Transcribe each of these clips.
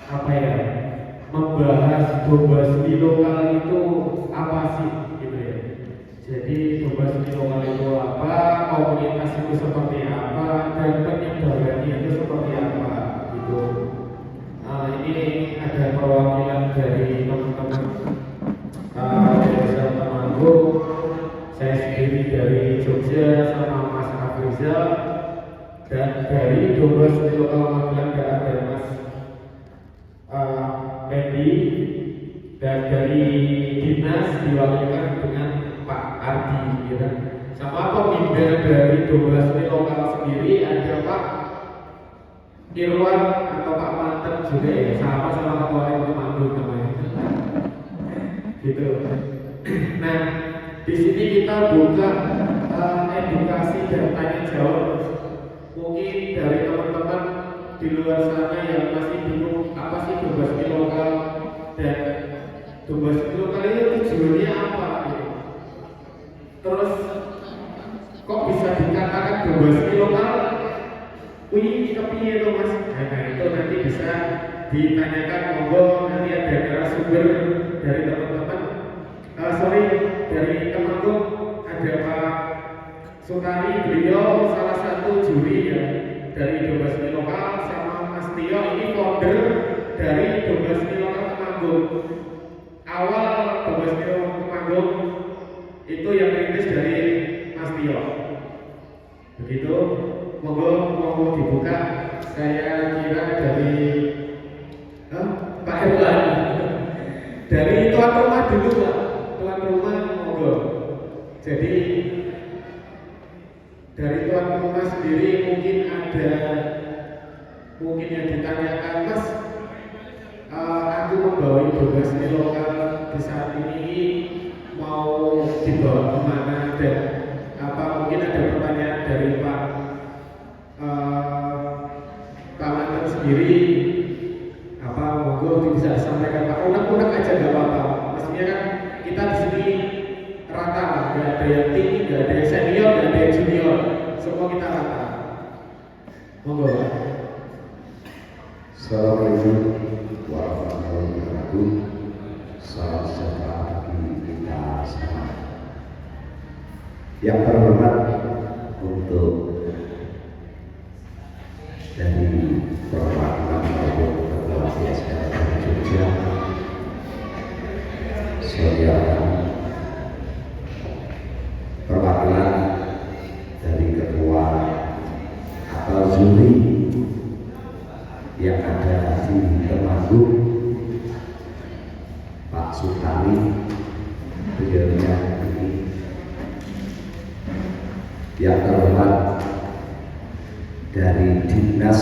apa ya, membahas domba seni lokal itu apa sih gitu ya. Jadi domba seni lokal itu apa, komunitas itu seperti apa, dan penyebarannya itu seperti apa gitu. Nah, ini ada perwakilan dari teman-teman Desa Temanggung, saya sendiri dari Jogja sama Mas Afrizal, dan dari domba seni lokal Magelang ada Mas Pendi, dan dari dinas diwakilkan dengan Pak Ardi, ya kan? Sama pemimpin dari domba seni lokal sendiri ada Pak Irwan atau Pak Manten juga ya, sama ketua yang Temanggung namanya. Gitu. Nah, di sini kita buka edukasi dan tanya jawab. Mungkin dari teman-teman di luar sana yang masih bingung apa sih domba seni lokal, dan domba seni lokal itu tujuannya apa gitu. Terus kok bisa dikatakan domba seni lokal? Wih, kepiye to Mas? Nah, itu nanti bisa ditanyakan, monggo nanti ada narasumber dari teman-teman. Sorry, dari Temanggung ada Pak Sukari, beliau salah satu juri ya dari domba seni lokal, sama Mas Tio ini founder dari domba seni lokal Temanggung. Awal domba seni lokal Temanggung itu yang rintis dari Mas Tio. Begitu, monggo dibuka. Saya kira dari Pak Erwan, dari tuan rumah dulu Pak. Tuan rumah monggo. Jadi dari tuan rumah sendiri mungkin yang ditanyakan, Mas, aku membawa domba seni lokal di saat ini mau dibawa kemana, dan apa mungkin ada pertanyaan dari Pak Manten sendiri, apa monggo bisa disampaikan Pak, unek-unek aja nggak apa-apa. Maksudnya kan kita di sini rata, nggak ada yang tinggi, nggak ada yang senior, nggak ada yang junior, semua kita rata. Monggo. Assalamualaikum warahmatullahi wabarakatuh. Salam sejahtera bagi kita semua. Yang terhormat untuk dari perwakilan maupun ketua DSL Jogja, saya perwakilan dari ketua atau juri yang ada di Temanggung, Pak Sukari, beliaunya ini. Yang terhormat dari Dinas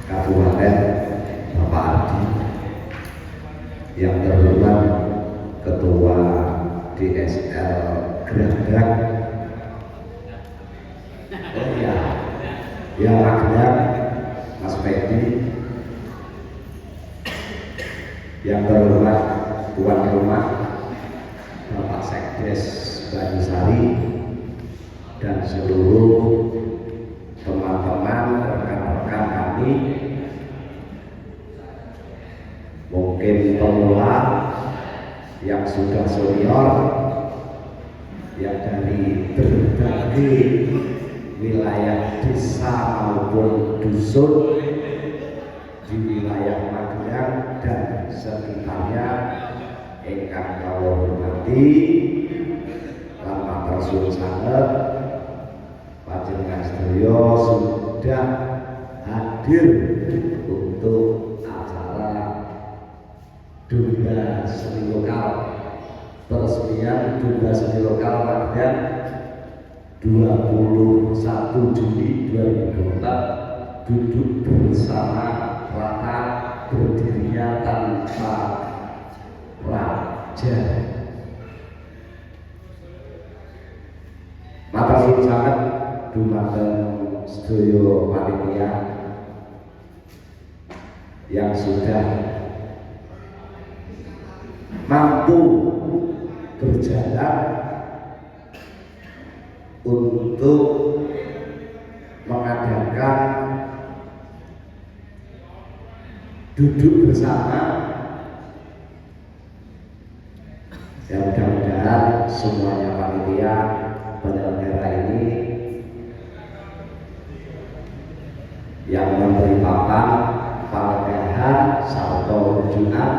Kabupaten Bapak Ardi, yang terhormat Ketua DSL Grandang, ya Magelang, Mas Fendi, yang terhormat tuan rumah Bapak Sekdes Banyusari, dan seluruh teman-teman rekan-rekan kami, mungkin pemula yang sudah senior, yang dari berbagai wilayah desa maupun dusun di wilayah Magelang dan sekitarnya, ingkang kula hormati lan matur suwun sanget panjenengan sedaya sudah hadir untuk acara domba seni lokal, peresmian domba seni lokal Magelang 21 Juli 2024, duduk bersama rata, berdirinya tanpa raja. Matur suwun sanget dumateng sedaya panitia yang sudah mampu berjalan untuk mengadakan duduk bersama. Ya mudah-mudahan semuanya panitia penyelenggara ini yang memberi papan panggahan sarto rujukan,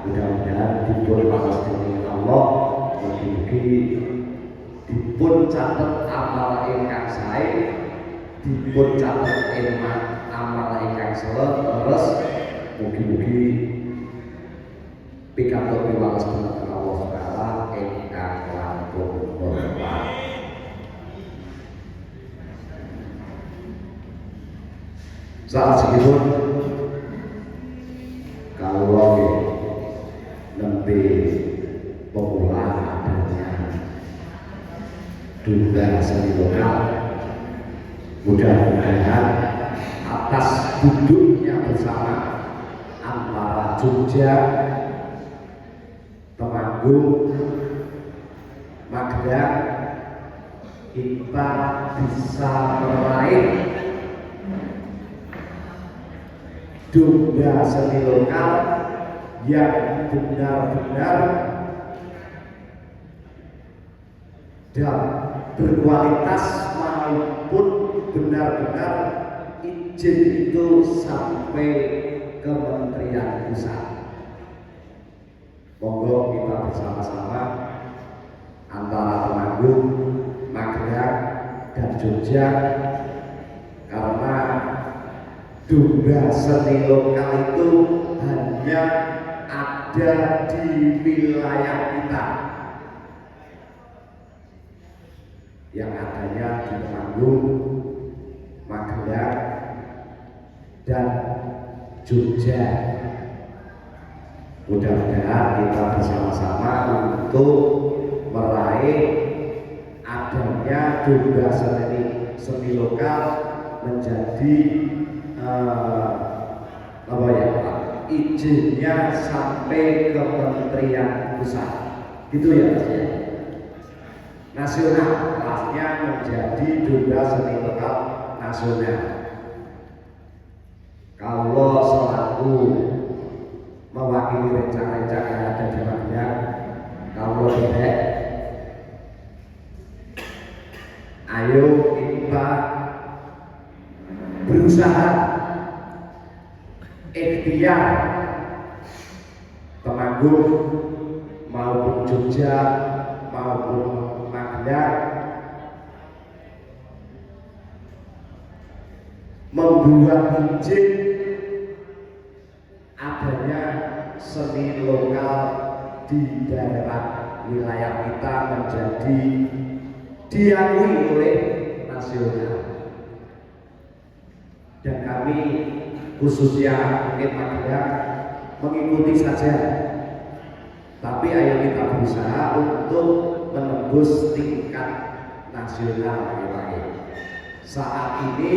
mudah-mudahan dipun pangestuni Allah, mugi-mugi dipun catet amal ingkang sae, dipun catet amal ingkang saleh, terus mugi-mugi pikantuk piwales dhumateng Allah Taala ingkang langkung hormat. Saat segipun kalau nanti pemula adanya duga seni lokal, mudah-mudahan atas duduknya bersama antara Jogja, Temanggung, Magelang, kita bisa meraih duga seni lokal yang benar-benar dan berkualitas maupun benar-benar izin itu sampai Kementerian Pusat. Monggo kita bersama-sama antara Temanggung, Magelang, dan Jogja, karena duga seni lokal itu hanya ada di wilayah kita, yang adanya di Temanggung, Magelang, dan Jogja. Mudah-mudahan kita bersama-sama untuk meraih adanya duga seni lokal menjadi izinnya sampai ke Kementerian Pusat, gitu ya Mas ya. Nasional, kelasnya menjadi duga seni lokal nasional. Kalau selaku mewakili rencana-rencana yang ada di Magelang, kalau tidak, ayo kita berusaha ikhtiar Temanggung maupun Jogja maupun Magelang membuat izin adanya seni lokal di daerah wilayah kita menjadi diakui oleh nasional. Dan kami khususnya mungkin Magelang mengikuti saja, tapi ayo kita berusaha untuk menembus tingkat nasional lagi. Saat ini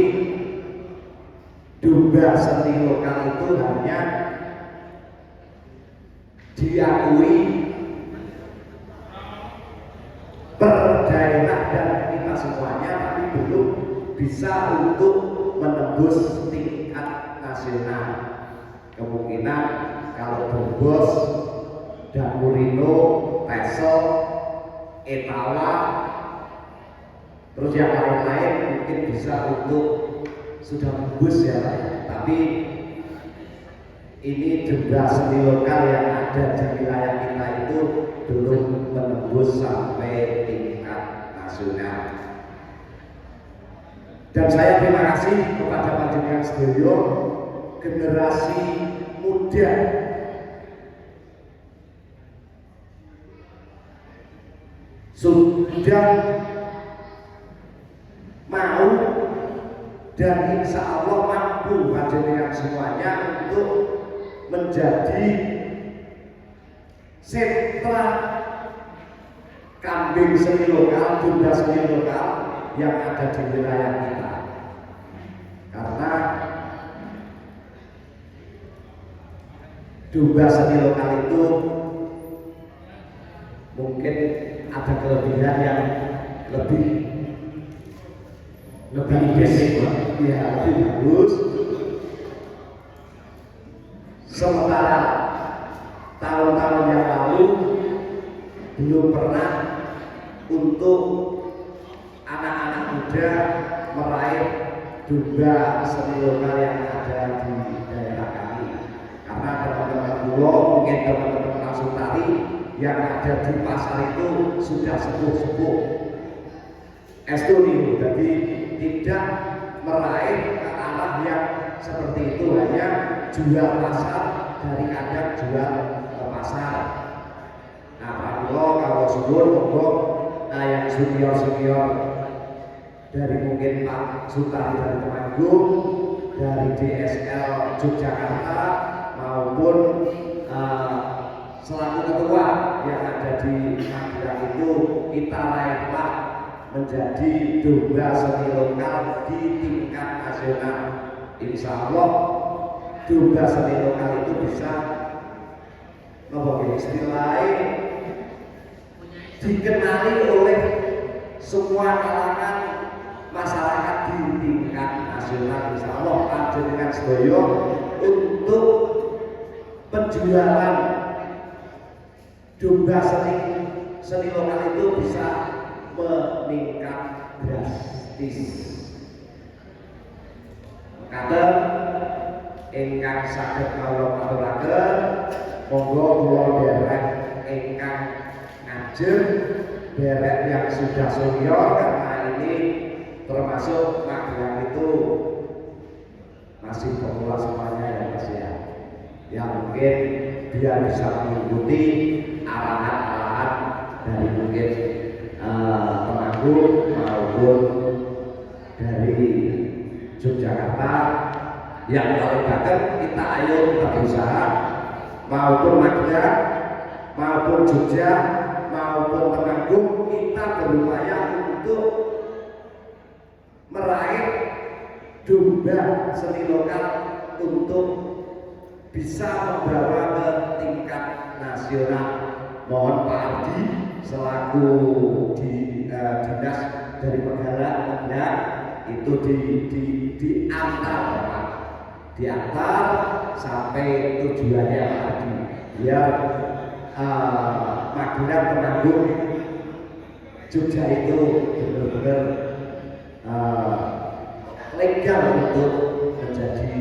duga seni lokal itu hanya diakui per daerah dan kita semuanya, tapi belum bisa untuk menembus tingkat nasional. Kemungkinan kalau Brebes dan Murino, Tesel, Etala, terus yang lain-lain mungkin bisa untuk sudah bagus ya, tapi ini juga seni lokal yang ada di wilayah kita itu belum menembus sampai tingkat nasional. Dan saya terima kasih kepada panjenengan sedaya, generasi muda sudah mau dan insya Allah mampu panjenengan semuanya untuk menjadi sentra kambing seni lokal, duga seni lokal yang ada di wilayah kita. Karena duga seni lokal itu mungkin ada kelebihan yang lebih basic, ya, lebih bagus. Sementara tahun-tahun yang lalu belum pernah untuk anak-anak muda meraih domba seni lokal yang ada di daerah kami. Karena teman-teman Pulau, mungkin teman-teman langsung tari yang ada di pasar itu sudah sepuh-sepuh. Estuni, jadi tidak meraih arah yang seperti itu, hanya jual pasar dari kandang jual ke pasar. Nah, Pak Pulau kalau subur monggo yang senior-senior dari mungkin Pak Sutari dari Temanggung, dari DSL Yogyakarta maupun selaku ketua yang ada di Magelang itu kita raihlah menjadi domba seni lokal di tingkat nasional. Insya Allah domba seni lokal itu bisa membawa istilahnya dikenali oleh semua kalangan masyarakat di tingkat nasional. Insya Allah panjenengan sedaya untuk penjualan domba seni lokal itu bisa meningkat drastis. Kata ingkang saged kawula aturaken, monggo kula derek ingkang ngajeng, derek yang sudah senior, karena ini termasuk Magelang itu masih pemula semuanya ya Mas ya. Yang mungkin dia bisa mengikuti arahan-arahan dari mungkin Temanggung maupun dari Yogyakarta. Yang paling banget kita ayo kita berusaha maupun Magelang maupun Jogja maupun Temanggung kita berupaya untuk meraih domba seni lokal untuk bisa membawa ke tingkat nasional. Mohon Pak Ardi selaku di dinas dari Magelang itu diantar sampai tujuannya Pak Ardi, biar Magelang, Temanggung, Jogja itu benar-benar legal untuk menjadi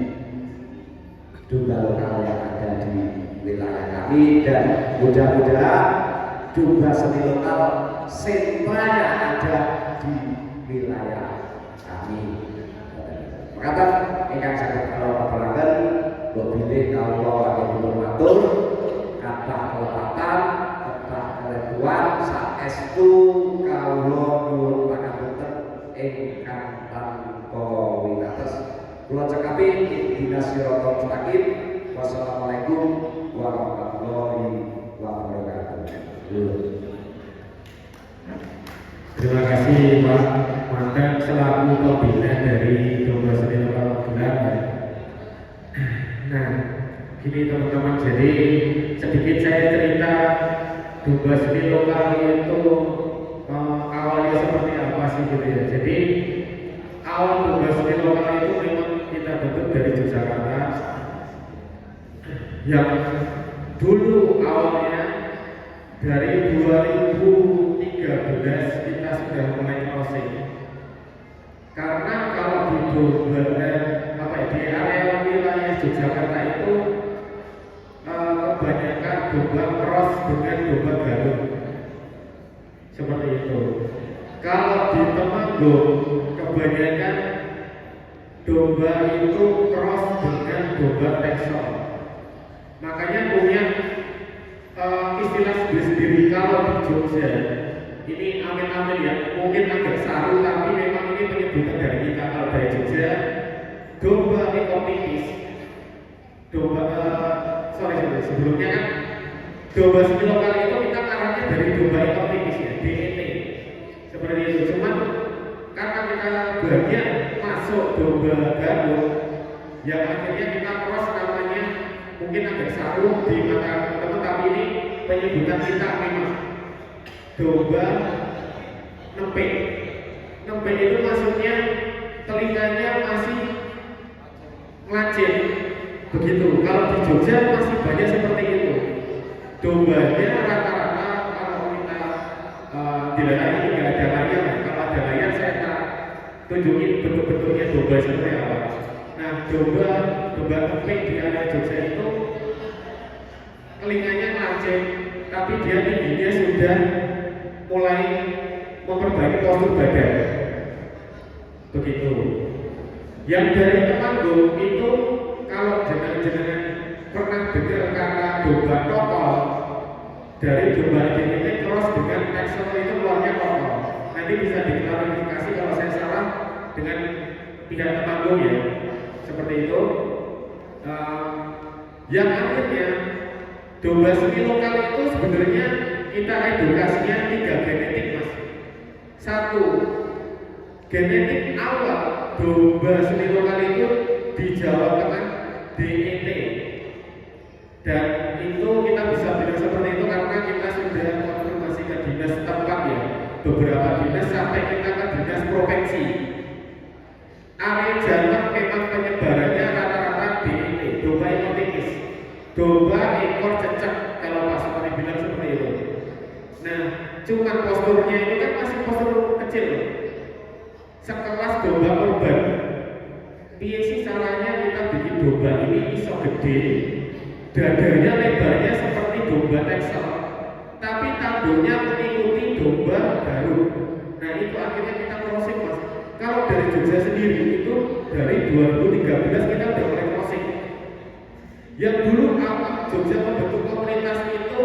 domba lokal yang ada di wilayah kami, dan mudah-mudahan domba seni lokal sentranya ada di wilayah kami. Maka ingkang saged kawula aturaken, mbok bilih kawula atur matur kathah kelepatan, kathah keretuan saestu kawula nyuwun pangapunten ingkang tanpa winates. Kula cekapi ihdinas siratal mustaqim. Wassalamualaikum warahmatullahi wabarakatuh. Terima kasih Pak Mandang selaku pembina dari domba seni lokal Magelang. Nah, gini teman-teman, jadi sedikit saya cerita domba seni lokal itu awalnya seperti apa sih gitu ya. Jadi awal domba seni lokal itu memang kita bentuk dari Yogyakarta, yang dulu awalnya dari 2013 kita sudah mulai closing. Karena kalau di di area wilayah Yogyakarta itu kebanyakan domba cross dengan domba Garut, seperti itu. Kalau di Temanggung kebanyakan domba itu cross dengan domba Texel. Makanya punya istilah sendiri. Kalau di Jogja ini amin-amin ya, mungkin agak saru tapi memang ini penyebutan dari kita. Kalau dari Jogja domba ekor tipis, sebelumnya kan domba seni lokal itu kita karangnya dari domba ekor tipis ya, DET seperti itu. Cuman karena kita bagian masuk domba Garut, yang akhirnya kita cross, namanya mungkin agak saru di mata teman-teman, tapi ini penyebutan kita memang domba nempek. Nempek itu maksudnya telinganya masih ngelacin, Begitu. Kalau di Jogja masih banyak seperti itu. Dombanya rata-rata kalau kita di daerah ini nggak ada layar. Kalau ada layar saya tak tunjukin bentuk-bentuknya domba seperti apa. Nah, domba keping di area Jogja itu telinganya lancip, tapi dia tingginya sudah mulai memperbaiki postur badan. Begitu. Yang dari Temanggung itu kalau jenengan pernah dengar kata domba tokol, dari domba ini cross dengan tekstur itu keluarnya tokol. Nanti bisa diklarifikasi kalau saya salah dengan pihak Temanggung ya, seperti itu. Yang akhirnya domba seni lokal itu sebenarnya kita edukasinya 3 genetik mas. 1, genetik awal domba seni lokal itu di Jawa Tengah DET, dan itu kita bisa bilang seperti itu karena kita sudah konfirmasi ke dinas tempat ya, beberapa dinas sampai kita ke dinas provinsi. Area Jateng memang penyebarannya rata-rata DET, domba ekotikis, domba ekor cecek kalau Pak Supari bilang seperti itu. Nah, cuma posturnya itu kan masih postur kecil, sekelas domba urban. Piye sih caranya kita bikin domba ini iso gede, dadanya lebarnya seperti domba Texel, tapi tanduknya mengikuti domba Garut. Nah itu akhirnya kita crossing mas. Kalau dari Jogja sendiri itu dari 2013 kita udah mulai crossing. Yang dulu awal Jogja membentuk komunitas itu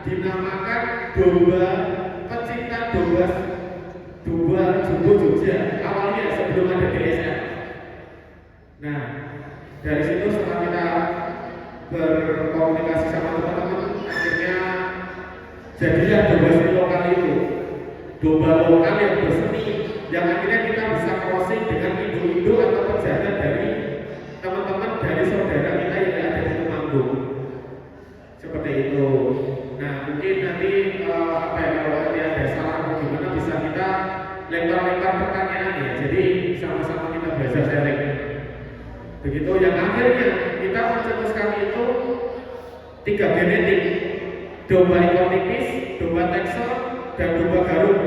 dinamakan domba pecinta domba Jumbo Jogja awalnya sebelum ada DSM. Nah dari situ setelah kita berkomunikasi sama teman-teman akhirnya jadilah domba seni lokal itu, domba lokal yang berseni, yang akhirnya kita bisa crossing dengan induk-induk atau pejantan dari teman-teman dari saudara kita yang ada di Temanggung seperti itu. Nah mungkin nanti apa ya, kalau nanti ada salah atau gimana bisa kita lempar-lempar pertanyaan ya, jadi sama-sama kita belajar sharing. Begitu yang akhirnya kita mencetuskan itu 3 genetik, domba ekor tipis, domba Texel, dan domba Garut.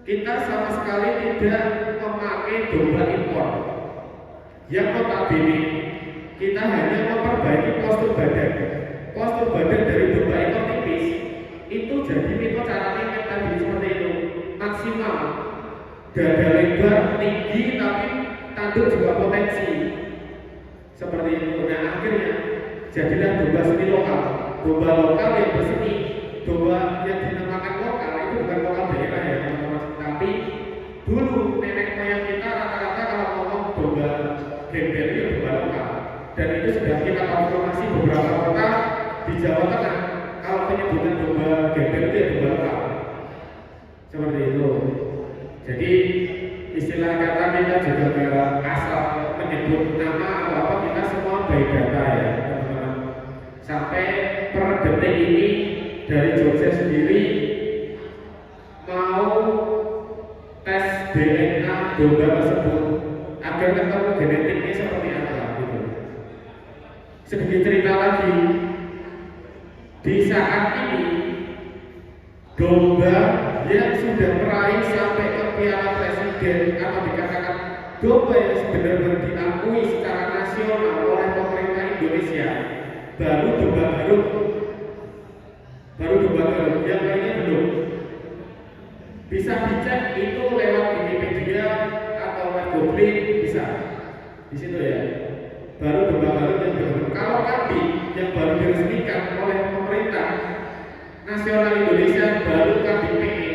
Kita sama sekali tidak memakai domba impor. Yang notabene kita hanya memperbaiki postur badan. Postur badan dari domba ekor tipis itu jadi itu caranya yang tadi seperti itu, maksimal dada lebar tinggi tapi tanduk juga potensi seperti itu. Nah akhirnya jadilah domba seni lokal, domba lokal yang berseni, domba yang dinamakan lokal itu bukan lokal daerah ya teman-teman, tapi dulu nenek moyang kita rata-rata kalau ngomong domba gembel itu domba lokal, dan itu sudah kita konfirmasi beberapa kota di Jawa Tengah kalau penyebutan domba gembel itu ya domba lokal seperti itu. Jadi istilah kata kita juga nggak asal menyebut nama atau apa, kita semua by data ya teman-teman. Sampai per detik ini dari Jogja sendiri mau tes DNA domba tersebut agar ketemu genetiknya seperti apa gitu. Sedikit cerita lagi, di saat ini domba yang sudah meraih sampai ke piala presiden atau dikatakan domba yang benar-benar diakui secara nasional oleh pemerintah Indonesia baru domba Garut, yang lainnya belum. Bisa dicek itu lewat Wikipedia atau lewat Google bisa di situ ya. Baru domba Garut yang benar-benar. Kalau kambing yang baru diresmikan oleh pemerintah nasional Indonesia baru kambing PE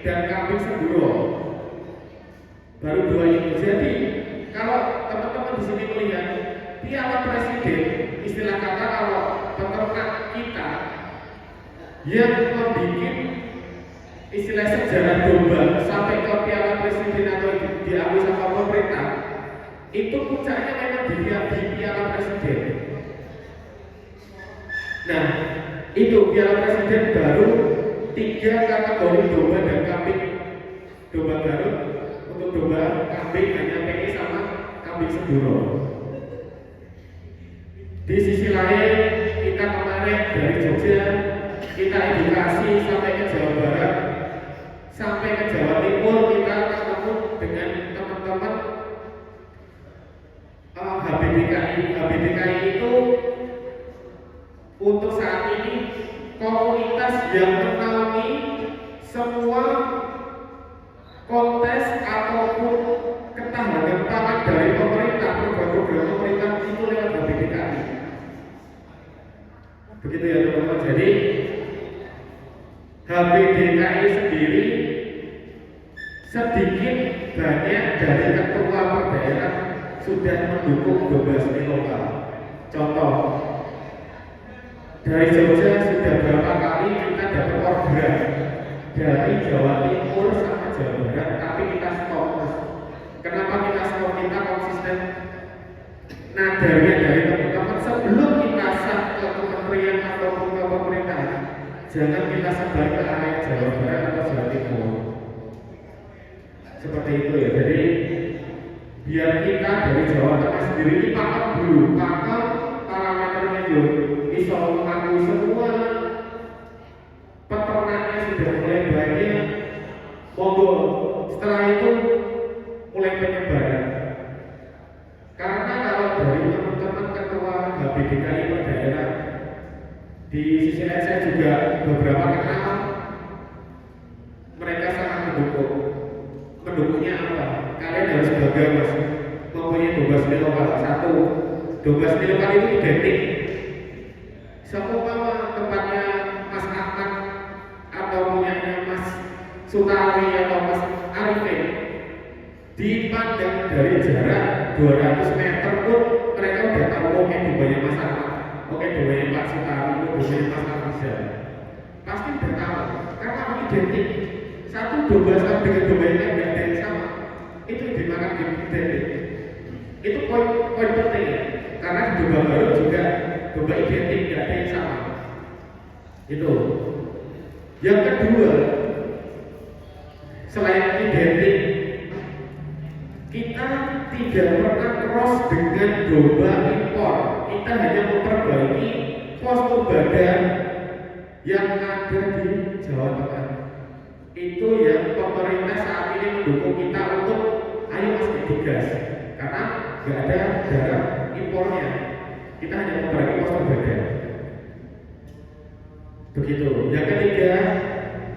dan kambing Semburo, baru 2 itu. Jadi kalau teman-teman di sini melihat piala presiden, istilah kata kalau peternak kita yang membuat istilah sejarah domba sampai ke piala presiden atau diambil sama pemerintah, itu puncaknya memang di piala presiden. Nah itu piala presiden baru 3 kategori domba dan kambing. Domba Garut, untuk domba kambing hanya PE sama kambing seduro. Di sisi lain, kita kemarin dari Jogja, kita edukasi sampai ke Jawa Barat, sampai ke Jawa Timur, kita ketemu dengan teman-teman HBDKI. HBDKI itu untuk saat ini komunitas yang menaungi semua kontes ataupun ketahanan pangan dari pemerintah, program-program pemerintah itu lewat HBDKI. Begitu ya teman-teman. Jadi HBDKI sendiri sedikit banyak dari ketua per daerah sudah mendukung domba seni lokal. Contoh, dari Jogja sudah berapa kali kita dapat orderan dari Jawa Timur sama Jawa Barat, tapi kita stop. Kenapa kita stop? Kita konsisten. Nadarnya dari teman-teman sebelum kita sah ke kementerian ataupun ke pemerintahan, jangan kita sebar ke area Jawa Barat atau Jawa Timur. Seperti itu ya. Jadi biar kita dari Jawa Tengah sendiri ini pakai dulu, pakai parameternya dulu. Bisa mengakui semua peternaknya sudah mulai banyak, monggo. Setelah itu mulai penyebaran. Karena kalau dari teman-teman ketua HBDKI per daerah, di sisi lain saya juga beberapa kenal, mereka sangat mendukung. Mendukungnya apa? Kalian harus bangga mas, mempunyai domba seni lokal. Satu, domba seni lokal itu identik. Seumpama tempatnya Mas Ahmad atau punyanya Mas Sutawi atau Mas Arifin, dipandang dari jarak 200 meter pun mereka udah tahu oke dombanya Mas Ahmad, oke dombanya Pak Sutawi, dombanya Mas Arifin. Pasti udah tahu karena identik. Satu domba sama dengan domba yang nggak ada yang sama, itu dimakan identik. Itu poin penting ya, karena di domba baru juga domba identik nggak ada yang sama. Itu. Yang kedua, selain identik, kita tidak pernah cross dengan domba impor. Kita hanya memperbaiki postur badan yang ada di Jawa Tengah. Itu yang pemerintah saat ini mendukung kita untuk ayo mas digas, karena nggak ada darah impornya. Kita hanya memperbaiki postur badan. Begitu. Yang ketiga,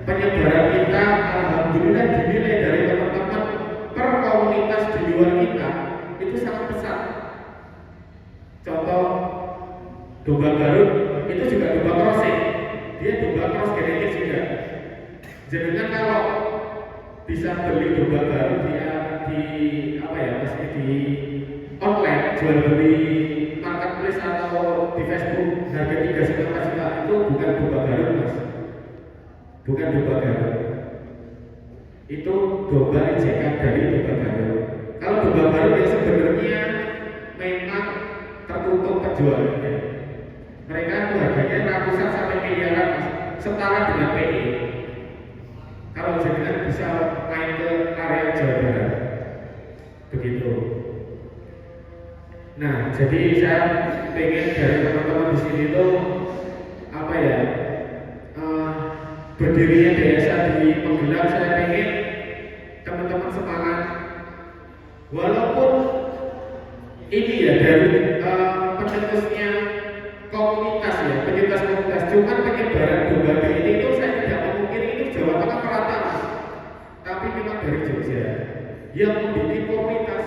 penyebaran kita alhamdulillah dinilai dari teman-teman per komunitas di luar kita itu sangat besar. Contoh domba Garut itu juga domba crossing, dia domba cross genetik juga. Jadi kalau bisa beli domba Garut di apa ya mas, di online jual beli marketplace atau di Facebook harga 3,5 juta itu bukan domba Garut mas, bukan domba Garut. Itu domba ejekan dari domba Garut. Kalau domba Garut yang sebenarnya memang tertutup penjualannya, mereka itu harganya ratusan sampai miliaran mas, setara dengan PI. Kalau jenengan bisa main ke area Jawa Barat, begitu. Nah, jadi saya pengen dari teman-teman di sini tuh apa ya, berdirinya desa di Penggelam, saya pengen teman-teman semangat. Walaupun ini ya dari pencetusnya komunitas ya, pencetus komunitas, cuman penyebaran domba ini itu saya tidak memungkiri itu Jawa Tengah merata mas, tapi memang dari Jogja yang membuat komunitas.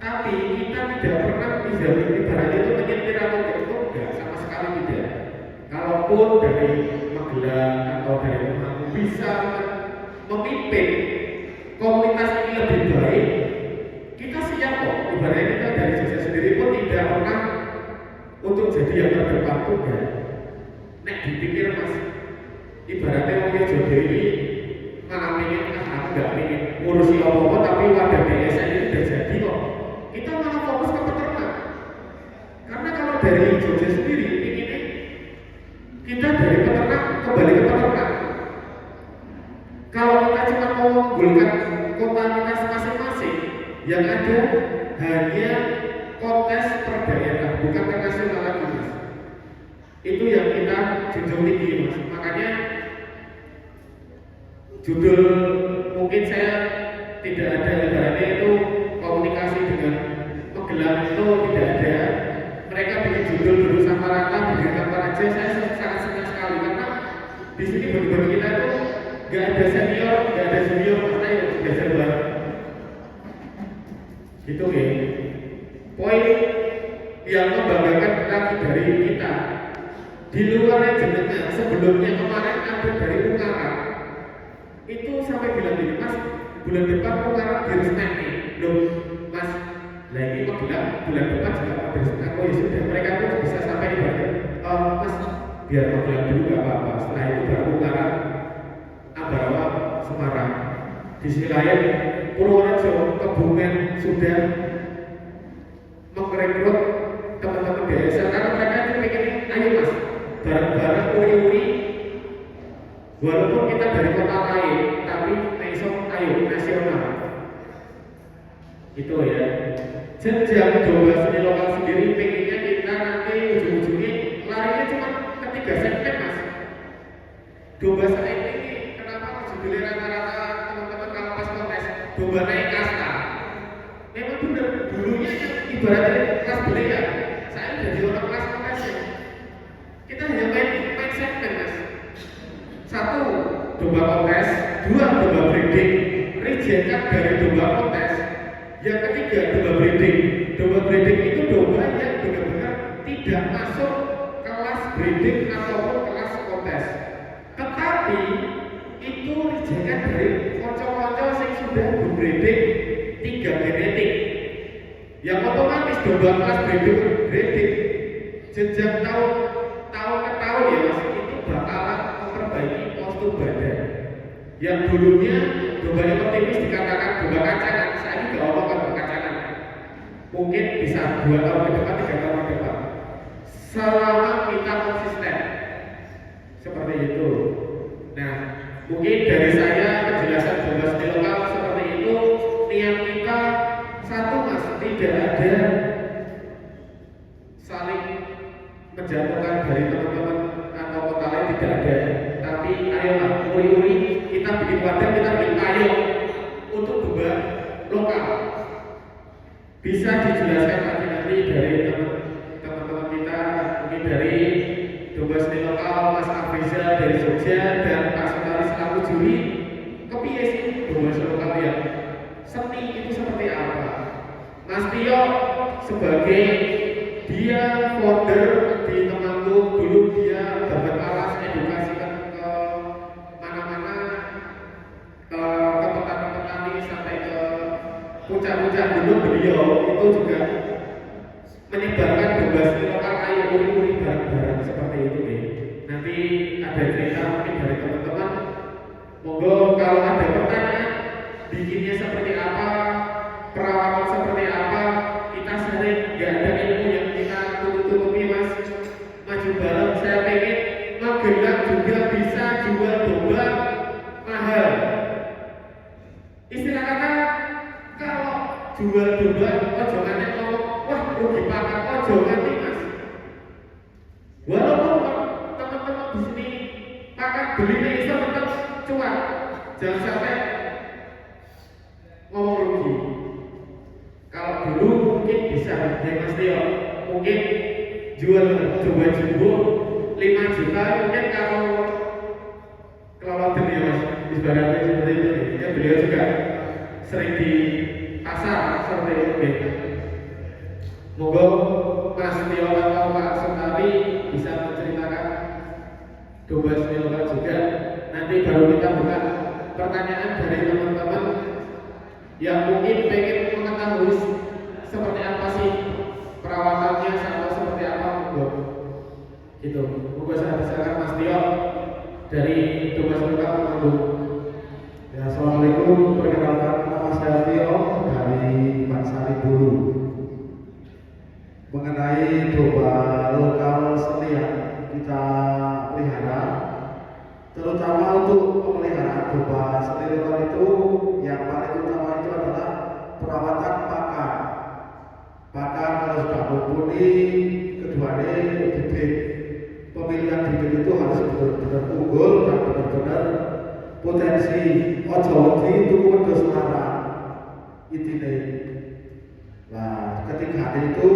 Tapi kita tidak pernah bisa ibaratnya itu menyetir atau enggak, sama sekali tidak. Kalaupun dari Magelang atau dari Malang bisa memimpin komunitas ini lebih baik, kita siap kok. Ibaratnya kita dari Jogja sendiri pun tidak pernah untuk jadi yang terdepan tuh enggak. Nek dipikir mas, ibaratnya orang Jogja ini malah ingin enggak ingin ngurusi apa-apa, tapi wadah desa ini udah jadi kok. Kita malah fokus ke peternak. Karena kalau dari Jogja sendiri ini kita dari peternak kembali ke peternak. Kalau kita cuma mau mengunggulkan kota kita masing-masing, yang ada hanya kontes per daerah, bukan ke nasional lagi mas. Itu yang kita junjung tinggi mas. Makanya judul mungkin saya tidak ada ibaratnya itu komunikasi dengan Magelang itu tidak ada. Mereka bikin judul dulu sama rata, bikin apa aja. Saya sangat senang sekali karena di sini bagi kita itu nggak ada senior, nggak ada junior, mas ayo belajar bareng. Gitu ya. Poin yang membanggakan lagi dari kita di luar jenengan sebelumnya kemarin ada dari Ungaran itu sampai bilang gini, mas bulan depan Ungaran direstani loh mas, lah ini Magelang bulan depan juga mau direstani. Oh ya sudah, mereka pun bisa sampai ibaratnya mas biar Magelang dulu gak apa-apa, setelah itu baru Ungaran, Ambarawa, Semarang. Di sisi lain Purworejo, Kebumen sudah merekrut teman-teman desa karena mereka itu pengen ayo mas bareng-bareng uri-uri walaupun kita dari kota lain tapi besok ayo nasional itu ya. Jenjang domba seni lokal sendiri pengennya kita nanti ujung-ujungnya larinya cuma ketiga segmen mas. Domba seni ini kenapa judulnya rata-rata teman-teman kalau pas kontes domba naik kasta. Memang benar dulunya ibaratnya kelas belia, saya jadi orang kelas kontes. Kita hanya main segmen mas. Satu domba kontes, dua domba breeding, rijekan dari domba kontes. Yang ketiga domba breeding. Domba breeding itu domba yang benar-benar tidak masuk kelas breeding ataupun kelas kontes. Tetapi itu rijekan dari konco-konco yang sudah breeding 3 genetik. Yang otomatis domba kelas breeding sejak tahun ke tahun ya mas itu bakalan memperbaiki postur badan. Yang dulunya domba yang optimis dikatakan domba kacangan, saya ini gak ngomong domba kacangan. Mungkin bisa 2 tahun ke depan, 3 tahun ke depan. Selama kita konsisten seperti itu. Nah, mungkin dari saya penjelasan domba seni lokal seperti itu. Niat kita satu mas, tidak ada saling menjatuhkan dari teman-teman atau kota lain, tidak ada. Tapi ayolah, uri-uri kita bikin wadah, kita bikin payung untuk domba lokal. Bisa dijelaskan lagi nanti dari teman-teman kita, mungkin dari domba seni lokal Mas Afriza dari Jogja dan Pak Sutari selaku juri. Kepiye sih domba seni lokal yang seni itu seperti apa? Mas Tio sebagai dia founder di Temanggung, dulu dia dapat alas edukasi ke mana-mana, ke petani-petani sampai ke puncak-puncak gunung. Beliau itu juga menyebarkan domba seni lokal, ayo uri-uri bareng-bareng seperti itu nih. Nanti ada cerita mungkin dari teman-teman. Monggo kalau ada pertanyaan, bikinnya seperti apa, perawatan seperti apa, kita sering gak ada ilmu yang kita tutup-tutupi mas. Maju bareng, saya pengen Magelang juga bisa jual domba mahal. Istilah kata kalau jual domba ojo nganti ngomong wah rugi pakan, ojo nganti mas. Walaupun teman-teman di sini pakan belinya bisa tetap cuan, jangan sampai ngomong rugi. Kalau dulu mungkin bisa ya mas Tio, mungkin jual domba jumbo 5 juta, mungkin kalau kelewatan ya mas, ibaratnya seperti itu. Ya beliau juga sering di pasar seperti itu. Moga Mas Tio atau Pak Sutari bisa menceritakan domba seni lokal juga. Nanti baru kita buka pertanyaan dari teman-teman yang mungkin pengen mengetahui seperti apa sih perawatannya sama seperti apa monggo. Gitu. Monggo saya persilakan Mas Tio dari domba seni lokal Temanggung. Ya, assalamualaikum. Perkenalkan nama saya Tio dari Bansari dulu. Mengenai domba lokal seni yang kita pelihara, terutama untuk pemeliharaan domba seni lokal itu yang paling utama itu adalah perawatan pakan. Mumpuni keduanya bibit. Pemilihan bibit itu harus benar-benar unggul dan benar-benar potensi. Ojo wedi tuku wedhus larang. Intine. Nah, ketika itu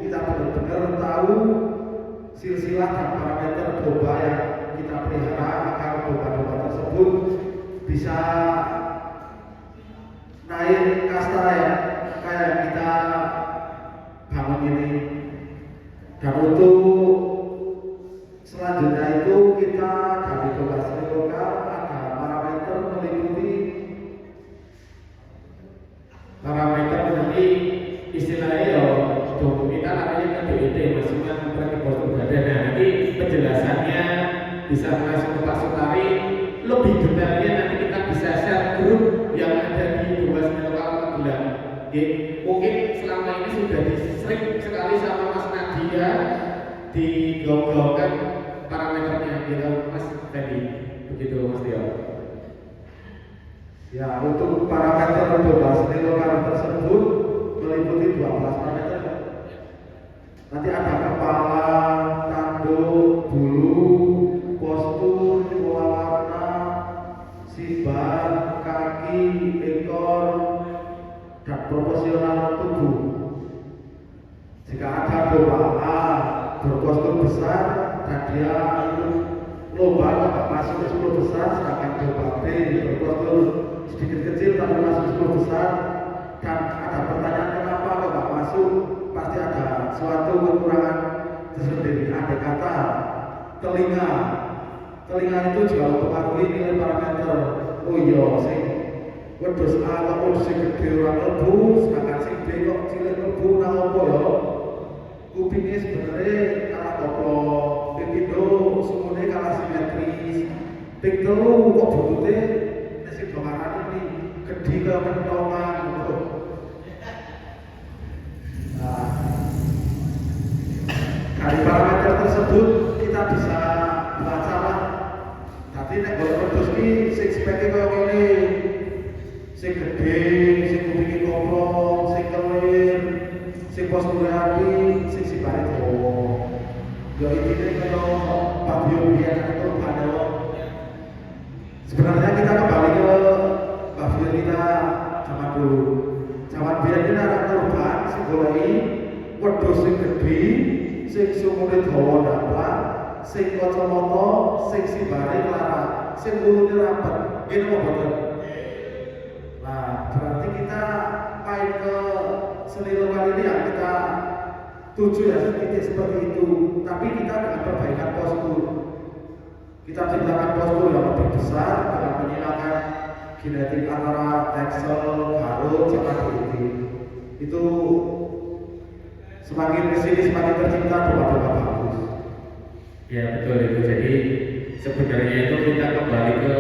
kita benar-benar tahu silsilah dan parameter domba yang kita pelihara agar domba-domba tersebut bisa naik kasta ya kayak kita bangun ini. Dan untuk selanjutnya itu kita dari domba seni lokal ada parameter meliputi parameter nanti istilahnya ya domba kita namanya kan DET maksudnya memperhatikan postur badan. Nah nanti penjelasannya bisa masuk ke Pak Sutari lebih detailnya nanti kita bisa share grup yang ada di domba seni lokal Magelang. Mungkin selama ini sudah sering sekali sama Mas Nadia digaung-gaungkan parameternya gitu Mas Fendi, begitu Mas Tio. ya untuk parameter domba seni lokal tersebut meliputi 12 parameter. Nanti ada kepala, tanduk, bulu, postur, pola warna, sibar, kaki, ekor, dan proporsional tubuh. Jika ada domba A berpostur besar dan dia itu lomba dapat masuk ke 10 besar, sedangkan domba B berpostur sedikit kecil tapi masuk 10 besar, dan ada pertanyaan kenapa kok nggak masuk, pasti ada suatu kekurangan tersendiri. Ada kata telinga itu juga mempengaruhi nilai parameter. Oh iya, sing wedhus A kok wedhus sing gede ora mlebu, sedangkan sing B kok cilik mlebu nang opo ya? Kupingnya sebenarnya kalah koplo, pipindo sumune kalah simetris, ping telu kok butute nasi dongaran ini gede ke kentongan gitu. Nah, dari parameter tersebut kita bisa baca lah. Tadi nek golek wedhus iki sing speke koyo ngene, sing gede, sing kupinge koplo, sing kelir, sing posture apik, sing sibare dawa. Ya intine kaya Fabio biyen itu ada. Sebenarnya kita kembali ke Fabio kita zaman dulu. Zaman biyen kita ada korban sing goleki wedhus sing gedhe, sing sumune dawa damplang, sing kacamata, sing sibare larak, sing ulune rapet. Ngene apa boten? Nah, berarti kita main ke seni lokal ini ya kita tuju ya titik seperti itu, tapi kita dengan perbaikan postur. Kita ciptakan postur yang lebih besar dengan menghilangkan genetik antara Excel, Garut, sama DET. Itu semakin kesini semakin tercipta domba-domba bagus. Ya betul itu. Jadi sebenarnya itu kita kembali ke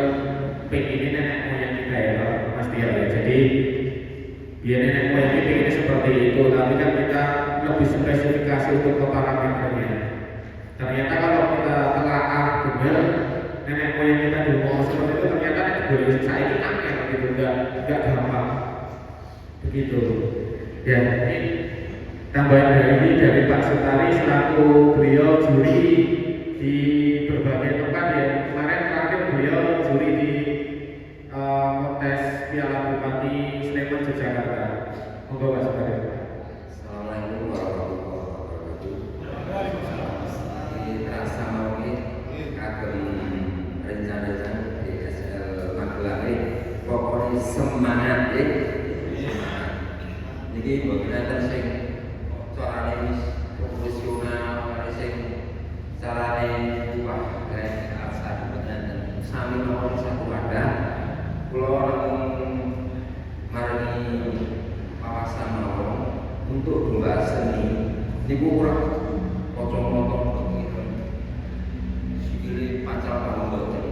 ini nenek moyang kita ya Mas Tio ya. Jadi biar nenek moyang kita ini seperti itu, tapi kan kita lebih spesifikasi untuk ke parameternya. Ternyata kalau kita telaah benar nenek moyang kita dulu seperti itu, ternyata boleh saya ini angker gitu, enggak gampang begitu. Ya ini tambahan dari Pak Sutari selaku beliau juri di berbagai tempat ya. Kemarin terakhir beliau juri di kontes Piala Bupati Sleman Yogyakarta. Monggo Pak Sutari. Assalamualaikum warahmatullahi wabarakatuh. Ini terasa mau kagem rencana-rencana DSL Magelang ini pokoknya semangat ya. Jadi bagaimana sing carane profesional, sing carane wah kayak asal bener sami mawon satu wadah. Kula maringi wawasan mawon untuk domba seni niku kurang potong-potong gitu. Sikile pacal pamboten.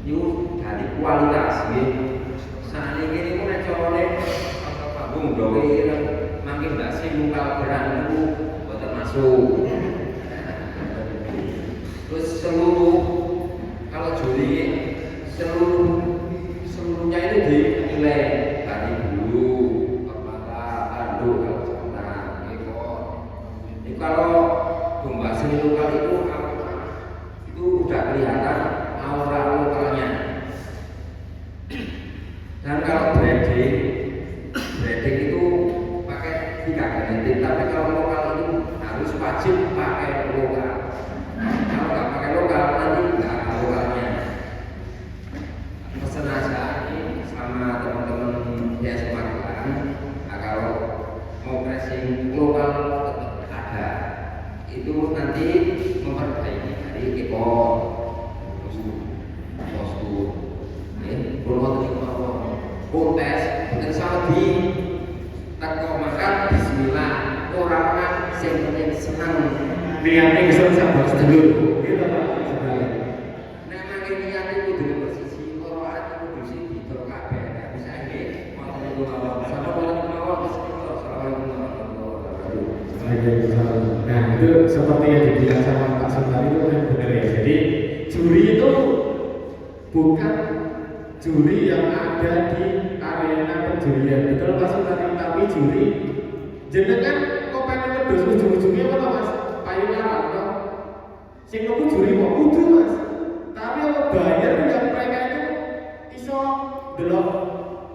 Niku dari kualitas nggih. Saniki niku nek carane panggung gawe mangke mbak sing mungkal beran niku boten masuk. Terus seluruh kalau juri seluruhnya itu dinilai dari bulu, kepala, tanduk, kalau ekor, seni lokal itu udah kelihatan aura lokalnya. Dan kalau branding itu pakai tiga genetik, tapi kalau lokal itu harus wajib pakai lokal. Kalau nggak pakai lokal nanti nggak ada lokalnya. Pesan aja ini sama teman-teman PS Magelang, kalau mau pressing lokal tetap ada. Itu nanti memperbaiki dari ekor, postur, kontes, bukan saudi, teko makan bismillah, orang kan sing penting senang. Niatnya kesel sama sedulur. Gitu Pak. Nek mangke niat iku kudu bersisi, ora ati kudu sing ditor kabeh. Nek bisa nggih, wonten iku mawon. Assalamualaikum warahmatullahi wabarakatuh. Nah itu seperti yang dibilang sama Pak Sultan itu kan benar ya. Jadi juri itu bukan juri yang ada di arena penjurian, betul Pak Sultan, tapi juri jenengan kok pengen wedhus ujung-ujungnya apa Mas? Payunaran toh. Sing nopo juri kok kudu Mas. Tapi apa bayar yang mereka itu iso delok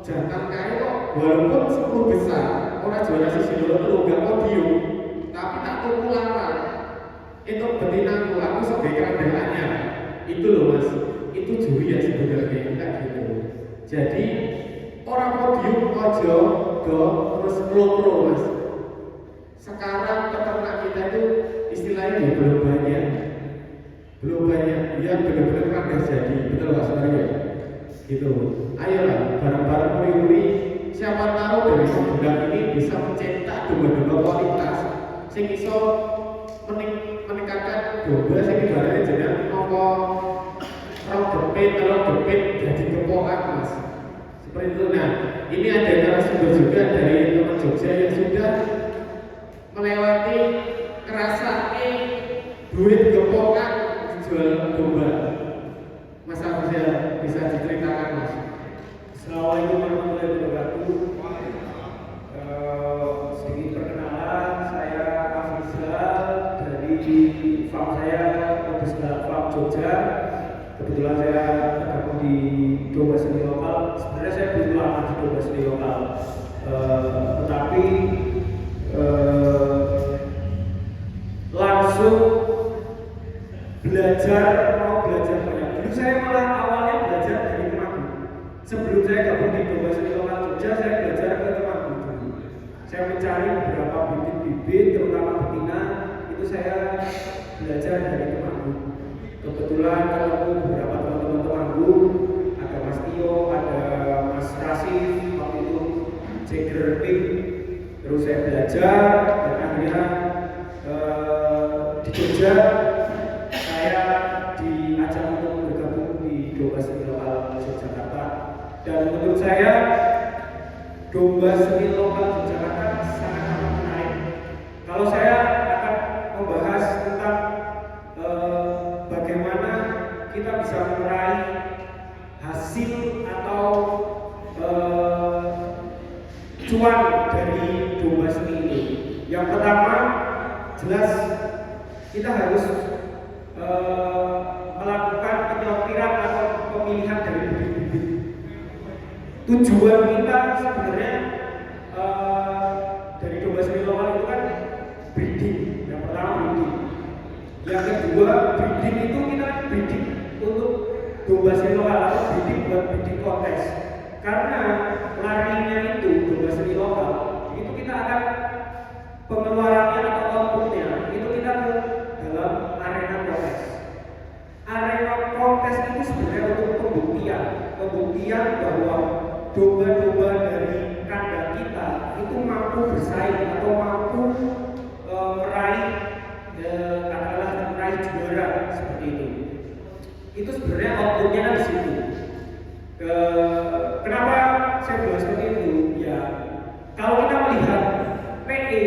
jantan kae kok walaupun 10 besar, ora juara sisi loro gak podium, tapi tak tuku larang. Itu betinaku, aku sebagai kerendahannya. Itu loh Mas, itu juri ya sebenarnya enggak gitu. Jadi orang podium ojo do terus pro Mas. Sekarang peternak kita itu istilahnya belum banyak, yang benar-benar rendah jadi, betul Mas sebenarnya. Gitu. Ayolah bareng-bareng uri-uri. Siapa tahu dari bulan ini bisa mencetak domba-domba kualitas, sing iso meningkatkan domba sing ibaratnya jeneng nopo rong gepit jadi kepokan Mas. Seperti itu. Nah, ini ada narasumber juga dari teman Jogja yang sudah melewati ngerasake duit gepokan jual domba. Mas bisa diceritakan Mas? Assalamualaikum warahmatullahi wabarakatuh. Sedikit perkenalan, saya Afrizal dari farm saya Farm Jogja. Kebetulan saya tergabung di domba seni lokal. Sebenarnya saya belum lama di domba seni lokal, tetapi langsung mau belajar banyak. Dulu saya malah awalnya belajar dari Temanggung. Sebelum saya gabung di domba seni lokal Jogja, saya belajar ke Temanggung dulu. Saya mencari beberapa bibit-bibit, terutama betina, itu saya belajar dari Temanggung. Kebetulan ketemu beberapa teman-teman Temanggung, ada Mas Tio, ada Mas Rasif, waktu itu Jagger Pink. Terus saya belajar dan akhirnya di Jogja saya diajak untuk bergabung di domba seni lokal Yogyakarta. Dan menurut saya domba seni lokal Yogyakarta sangat menarik. Kalau saya akan membahas tentang bagaimana kita bisa meraih hasil atau cuan dari domba seni ini. Yang pertama, jelas kita harus melakukan penyortiran atau pemilihan dari bibit-bibit. Tujuan kita sebenarnya dari domba seni lokal itu kan breeding. Yang pertama breeding. Yang kedua, breeding itu kita breeding untuk domba seni lokal atau breeding buat breeding kontes. Karena larinya itu domba seni lokal, itu kita akan pengeluarannya atau outputnya itu kita ke dalam arena kontes. Arena kontes itu sebenarnya untuk pembuktian bahwa domba-domba dari kandang kita itu mampu bersaing atau mampu meraih juara seperti itu. Itu sebenarnya outputnya di situ. Kenapa saya bilang seperti itu? Ya, kalau kita melihat PE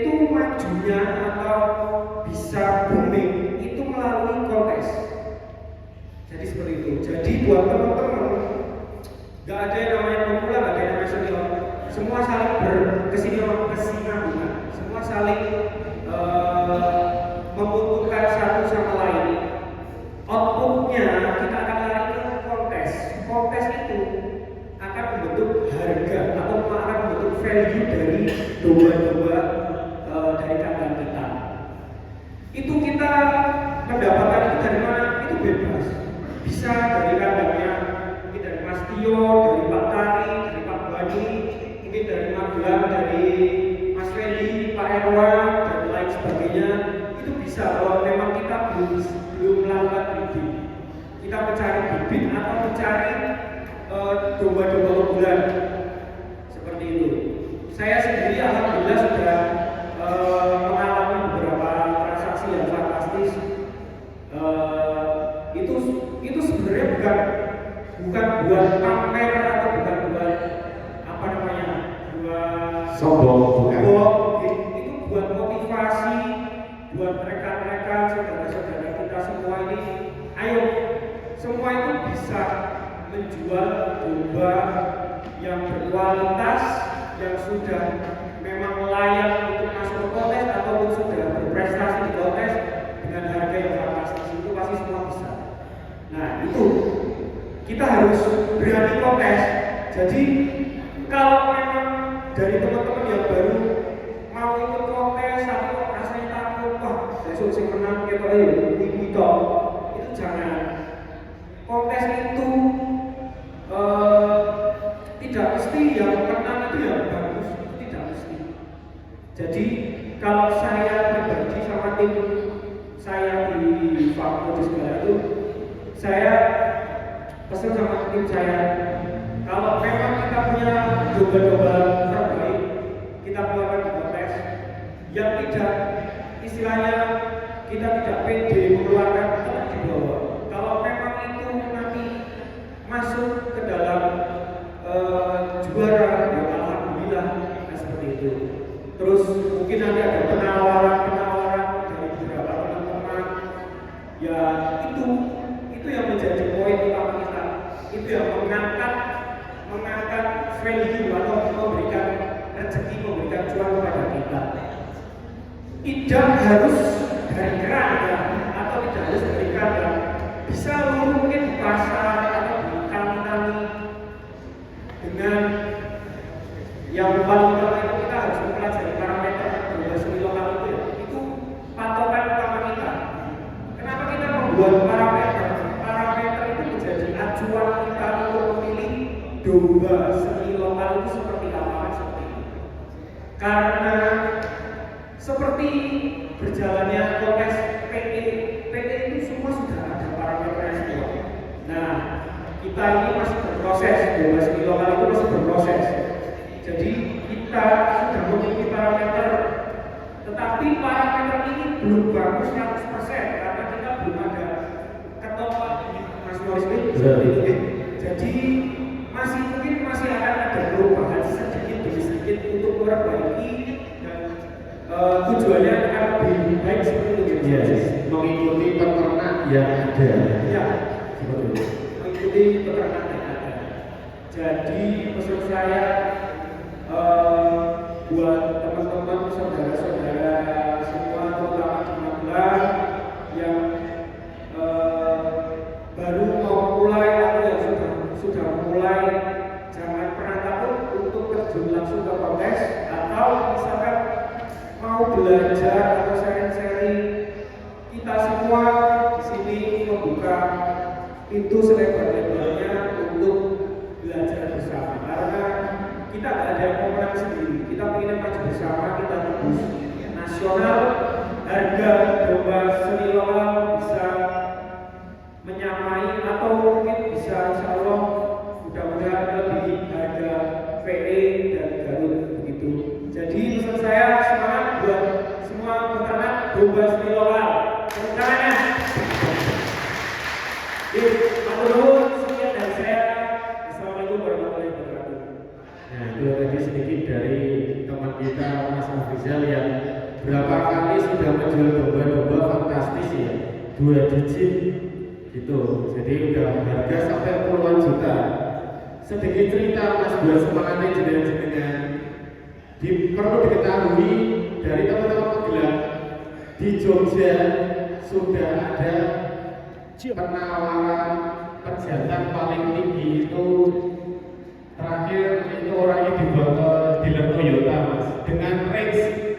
itu majunya atau bisa booming itu melalui kontes. Jadi seperti itu. Jadi buat teman-teman, nggak ada yang namanya pemula, nggak ada yang namanya senior. Semua saling berkesinambungan, semua saling juga dari kandang kita. Itu kita mendapatkan itu dari mana? Itu bebas. Bisa dari kandangnya, mungkin dari Mas Tio, dari Pak Tari, dari Pak Bani, mungkin dari Magelang, dari Mas Feli, Pak Erwan, dan lain sebagainya. Itu bisa kalau memang kita belum melakukan bibit. Kita mencari bibit atau mencari domba-domba unggulan seperti itu. Saya sendiri alhamdulillah sudah mengalami beberapa transaksi yang fantastis. Itu sebenarnya bukan buat pamer atau bukan buat apa namanya, buat Sombong, bukan. Itu buat motivasi buat mereka-mereka saudara-saudara kita semua ini. Ayo, semua itu bisa menjual domba yang berkualitas, yang sudah memang layak untuk masuk ke kontes ataupun sudah berprestasi di kontes dengan harga yang fantastis. Itu pasti semua bisa. Nah itu kita harus berani kontes. Jadi kalau memang dari teman-teman yang baru mau ikut kontes tapi kok rasanya takut, wah besok sing menang gitu ayo itu jangan. Kontes itu tidak mesti yang menang itu yang bagus, itu tidak mesti. Jadi kalau saya pribadi sama tim saya di Farm segala itu, saya pesan sama tim saya, kalau memang kita punya domba-domba terbaik, kita keluarkan di kontes yang tidak istilahnya kita tidak pede mengeluarkan tetap di bawah. Kalau memang itu nanti masuk ke dalam juara, ya alhamdulillah, nah seperti itu. Terus mungkin nanti ada penawaran dari beberapa teman-teman, ya itu yang menjadi poin utama kita. Itu yang mengangkat value atau memberikan rezeki, memberikan cuan kepada kita. Tidak harus dari keranda atau tidak harus dari keranda, bisa mungkin di pasar atau di kami dengan yang paling utama itu kita harus mempelajari parameter domba seni lokal itu ya. Itu patokan utama kita. Kenapa kita membuat parameter? Parameter itu menjadi acuan kita untuk memilih domba seni lokal itu seperti apa, seperti itu. Karena seperti berjalannya kontes PE itu semua sudah ada parameternya semua. Nah, kita ini masih berproses, domba seni lokal itu masih berproses. Jadi kita sudah memiliki parameter, tetapi parameter ini belum bagus 100% karena kita belum ada ketopan Mas Morris ini. Jadi masih akan ada perubahan sedikit demi sedikit untuk memperbaiki dan tujuannya akan lebih baik seperti itu. Yes, mengikuti peternak yang ada. Ya, Seperti itu. mengikuti peternak yang ada. Jadi pesan saya buat teman-teman, saudara-saudara semua, terutama di Magelang yang baru mau mulai atau yang sudah mulai, jangan pernah takut untuk terjun langsung ke kontes, atau misalkan mau belajar atau sharing-sharing. Kita semua di sini membuka pintu selebar-lebarnya untuk belajar bersama, karena kita tidak ada yang mau menang sendiri. Kita ingin maju bersama, kita tembus nasional. Harga domba seni lokal bisa menyamai atau mungkin bisa insya Allah mudah-mudahan lebih harga VE dan Garut begitu. Jadi pesan saya semangat buat semua peternak domba seni lokal. Tepuk tangannya. Aku dulu sekian dari saya. Assalamualaikum warahmatullahi wabarakatuh. Nah, itu tadi sedikit dari teman kita Mas Afrizal yang berapa kali sudah menjual domba-domba fantastis ya, 2 digit gitu. Jadi udah harga sampai puluhan juta. Sedikit cerita Mas buat semangatnya jenengan. Perlu diketahui dari teman-teman Magelang, di Jogja sudah ada penawaran pejantan paling tinggi itu. Terakhir itu orangnya dibawa dealer Toyota Mas, dengan range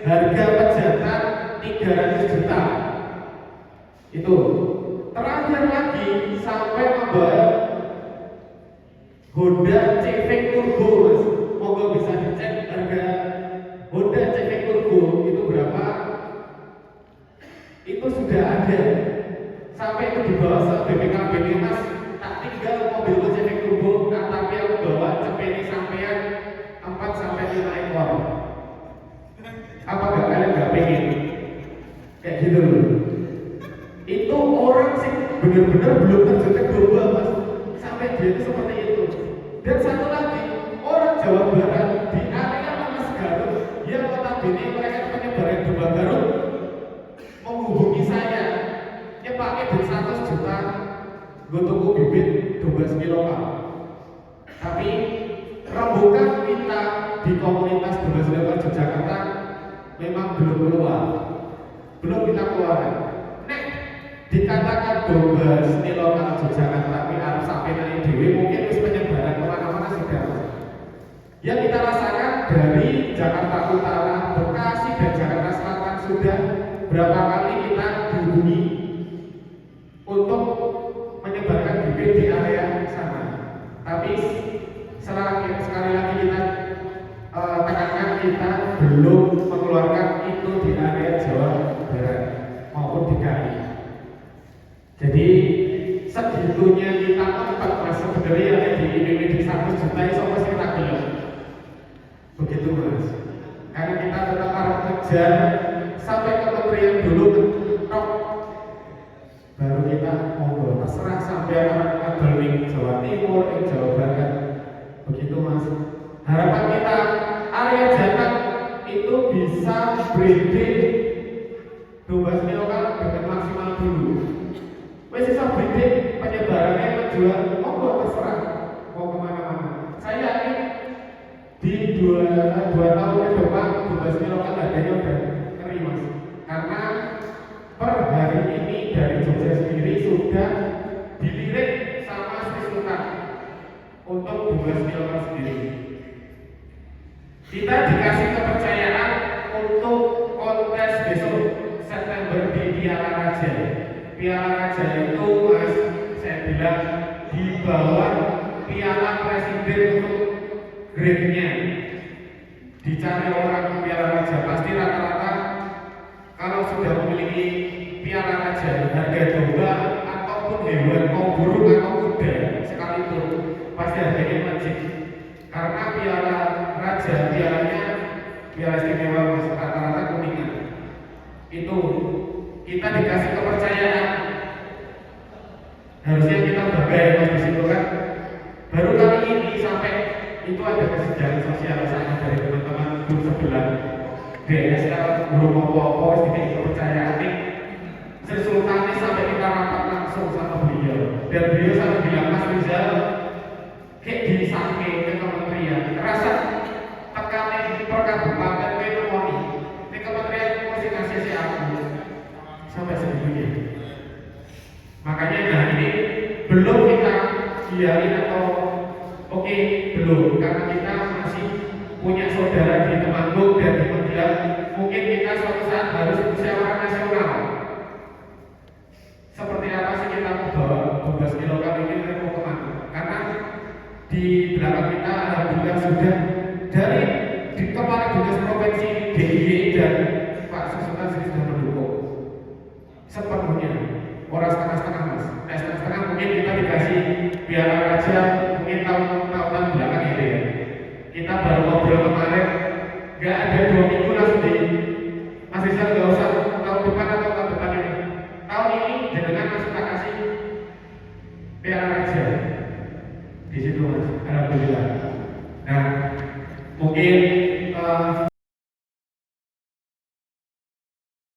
300 juta. Itu terakhir lagi sampai membawa Honda Civic Turbo, Mas. Monggo bisa dicek harga Honda Civic Turbo itu berapa. Itu sudah ada sampai itu dibawa ke BPKB ini, Mas. Tak tinggal mobil Civic Turbo, tapi aku bawa cepeni sampean 4 sampai 5 ekor. Apakah kalian nggak pengen kayak gitu loh? Itu orang sih benar-benar belum terjun ke global, Mas, sampai dia itu seperti itu. Dan satu lagi, orang Jawa Barat di area Mas Garut yang notabene mereka penyebaran domba Garut menghubungi saya, pakai duit 100 juta gue tuku bibit domba semi lokal. Tapi rembukan kita di komunitas domba semi lokal Yogyakarta memang belum keluar, belum kita keluarkan. Nek dikatakan domba seni lokal Yogyakarta tapi harus sampai nanti dewi, mungkin harus penyebaran kemana-mana sudah. Yang kita rasakan dari Jakarta Utara, Bekasi dan Jakarta Selatan sudah berapa kali kita dihubungi untuk menyebarkan bibit di area sana. Tapi sekali lagi kita tekankan, kita belum mengeluarkan itu di area Jawa Barat maupun DKI. Jadi segitunya kita tempat, Mas, sebenarnya yang di IPB 100 juta itu sama sih kita gelap. Begitu, Mas. Karena kita tetap harus kejar sampai kementerian dulu mentok, baru kita monggo terserah sampai anak Berling Jawa Timur, Jawa Barat. Begitu, Mas. Harapan kita area Jateng itu bisa breeding domba semi lokal dengan maksimal dulu. Wes bisa breeding, penyebarannya menjual, monggo terserah mau kemana-mana. Saya yakin di dua tahun ke depan domba semi lokal harganya udah ngeri, Mas. Karena per hari ini dari Jogja sendiri sudah dilirik sama Sri Sultan untuk domba semi lokal sendiri. Kita dikasih kepercayaan untuk kontes besok September di Piala Raja. Piala Raja itu, Mas, saya bilang di bawah Piala Presiden untuk grade-nya. Dicari orang Piala Raja pasti rata-rata kalau sudah memiliki Piala Raja, harga domba ataupun hewan mau burung atau kuda sekalipun pasti harganya melejit. Karena Piala Raja, pialanya piala istimewa, Mas, rata-rata kuningan. Itu kita dikasih kepercayaan, harusnya kita bangga ya, Mas, di situ kan. Baru kali ini sampai itu ada kesejahteraan sosial sama dari teman-teman grup sebelah DS, kalau belum apa-apa sedikit kepercayaan nih Sri Sultan sampai kita rapat langsung sama beliau, dan beliau sampai bilang, Mas Rizal kayak di samping ke kementerian rasa tekanan perkabupaten Menomoni di kementerian mesti ngasih si aku sampai segitunya. Makanya nah ini belum kita biarin atau oke, belum, karena kita masih punya saudara di Temanggung dan di Magelang. Mungkin kita suatu saat harus musyawarah nasional. Seperti apa sih kita membawa domba semi lokal ini mau kemana? Karena di belakang kita alhamdulillah sudah dari di kepala dinas provinsi DIY dan